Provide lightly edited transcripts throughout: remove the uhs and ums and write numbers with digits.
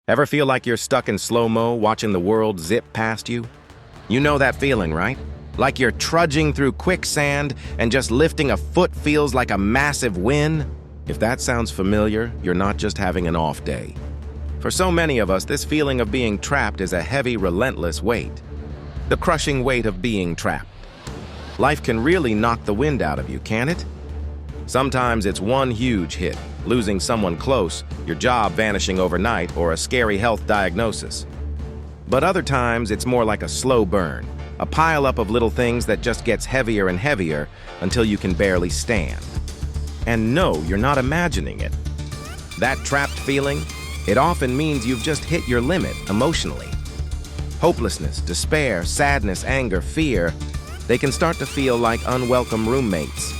Ever feel like you're stuck in slow-mo watching the world zip past you? You know that feeling, right? Like you're trudging through quicksand and just lifting a foot feels like a massive win? If that sounds familiar, you're not just having an off day. For so many of us, this feeling of being trapped is a heavy, relentless weight. The crushing weight of being trapped. Life can really knock the wind out of you, can't it? Sometimes it's one huge hit, losing someone close, your job vanishing overnight, or a scary health diagnosis. But other times it's more like a slow burn, a pile-up of little things that just gets heavier and heavier until you can barely stand. And no, you're not imagining it. That trapped feeling, it often means you've just hit your limit emotionally. Hopelessness, despair, sadness, anger, fear, they can start to feel like unwelcome roommates.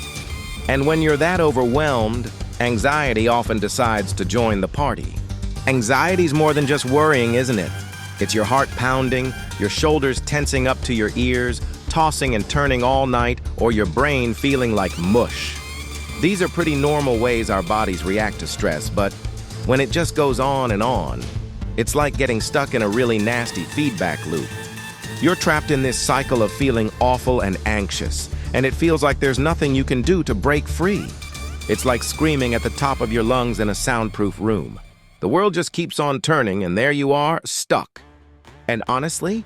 And when you're that overwhelmed, anxiety often decides to join the party. Anxiety's more than just worrying, isn't it? It's your heart pounding, your shoulders tensing up to your ears, tossing and turning all night, or your brain feeling like mush. These are pretty normal ways our bodies react to stress, but when it just goes on, it's like getting stuck in a really nasty feedback loop. You're trapped in this cycle of feeling awful and anxious, and it feels like there's nothing you can do to break free. It's like screaming at the top of your lungs in a soundproof room. The world just keeps on turning, and there you are, stuck. And honestly,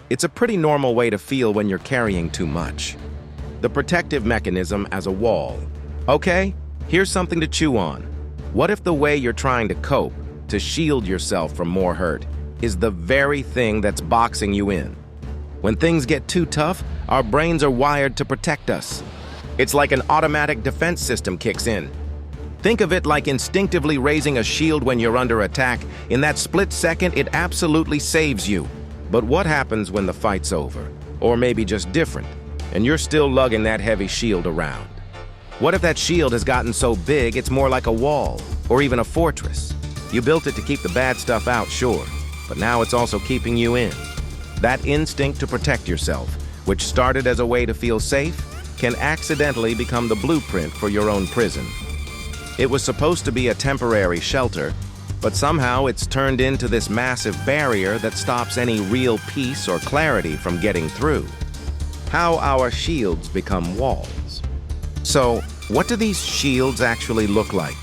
it's a pretty normal way to feel when you're carrying too much. The protective mechanism as a wall. Okay, here's something to chew on. What if the way you're trying to cope, to shield yourself from more hurt, is the very thing that's boxing you in? When things get too tough, our brains are wired to protect us. It's like an automatic defense system kicks in. Think of it like instinctively raising a shield when you're under attack. In that split second, it absolutely saves you. But what happens when the fight's over? Or maybe just different, and you're still lugging that heavy shield around? What if that shield has gotten so big it's more like a wall, or even a fortress? You built it to keep the bad stuff out, sure, but now it's also keeping you in. That instinct to protect yourself, which started as a way to feel safe, can accidentally become the blueprint for your own prison. It was supposed to be a temporary shelter, but somehow it's turned into this massive barrier that stops any real peace or clarity from getting through. How our shields become walls. So, what do these shields actually look like?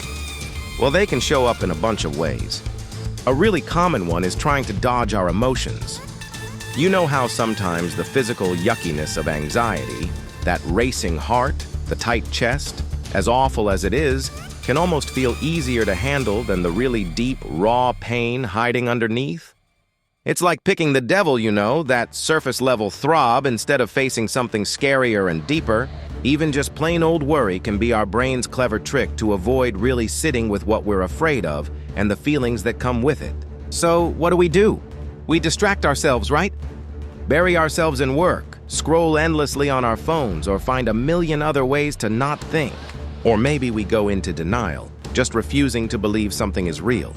Well, they can show up in a bunch of ways. A really common one is trying to dodge our emotions. You know how sometimes the physical yuckiness of anxiety, that racing heart, the tight chest, as awful as it is, can almost feel easier to handle than the really deep, raw pain hiding underneath? It's like picking the devil, you know, that surface-level throb instead of facing something scarier and deeper. Even just plain old worry can be our brain's clever trick to avoid really sitting with what we're afraid of and the feelings that come with it. So, what do? We distract ourselves, right? Bury ourselves in work, scroll endlessly on our phones, or find a million other ways to not think. Or maybe we go into denial, just refusing to believe something is real.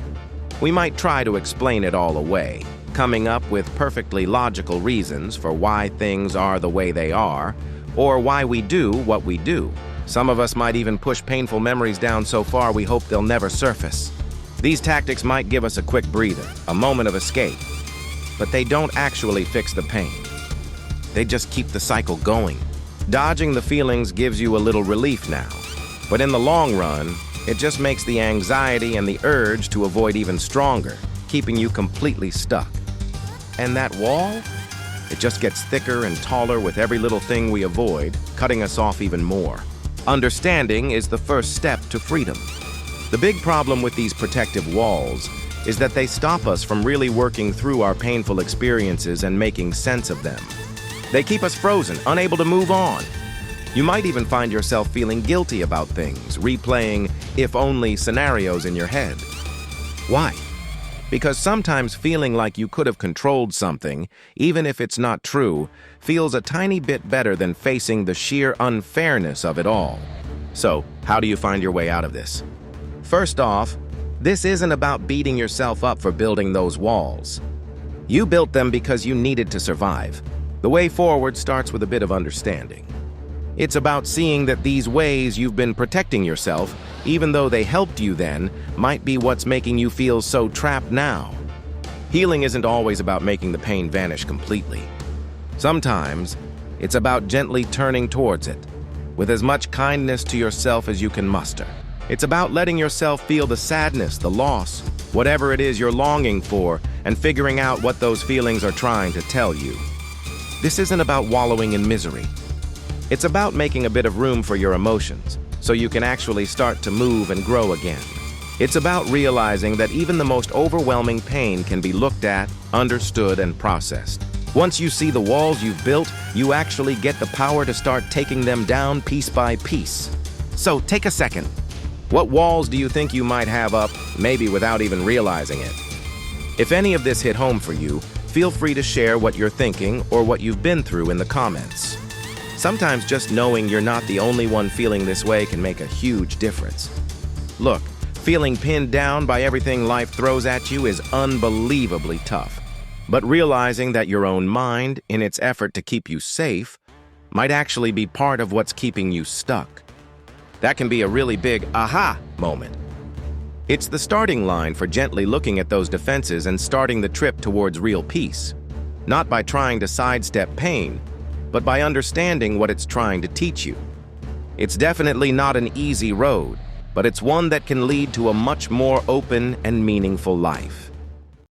We might try to explain it all away, coming up with perfectly logical reasons for why things are the way they are, or why we do what we do. Some of us might even push painful memories down so far we hope they'll never surface. These tactics might give us a quick breather, a moment of escape, but they don't actually fix the pain. They just keep the cycle going. Dodging the feelings gives you a little relief now, but in the long run, it just makes the anxiety and the urge to avoid even stronger, keeping you completely stuck. And that wall? It just gets thicker and taller with every little thing we avoid, cutting us off even more. Understanding is the first step to freedom. The big problem with these protective walls is that they stop us from really working through our painful experiences and making sense of them. They keep us frozen, unable to move on. You might even find yourself feeling guilty about things, replaying if-only scenarios in your head. Why? Because sometimes feeling like you could have controlled something, even if it's not true, feels a tiny bit better than facing the sheer unfairness of it all. So, how do you find your way out of this? First off, this isn't about beating yourself up for building those walls. You built them because you needed to survive. The way forward starts with a bit of understanding. It's about seeing that these ways you've been protecting yourself, even though they helped you then, might be what's making you feel so trapped now. Healing isn't always about making the pain vanish completely. Sometimes, it's about gently turning towards it, with as much kindness to yourself as you can muster. It's about letting yourself feel the sadness, the loss, whatever it is you're longing for, and figuring out what those feelings are trying to tell you. This isn't about wallowing in misery. It's about making a bit of room for your emotions, so you can actually start to move and grow again. It's about realizing that even the most overwhelming pain can be looked at, understood, and processed. Once you see the walls you've built, you actually get the power to start taking them down piece by piece. So take a second. What walls do you think you might have up, maybe without even realizing it? If any of this hit home for you, feel free to share what you're thinking or what you've been through in the comments. Sometimes just knowing you're not the only one feeling this way can make a huge difference. Look, feeling pinned down by everything life throws at you is unbelievably tough. But realizing that your own mind, in its effort to keep you safe, might actually be part of what's keeping you stuck. That can be a really big aha moment. It's the starting line for gently looking at those defenses and starting the trip towards real peace. Not by trying to sidestep pain, but by understanding what it's trying to teach you. It's definitely not an easy road, but it's one that can lead to a much more open and meaningful life.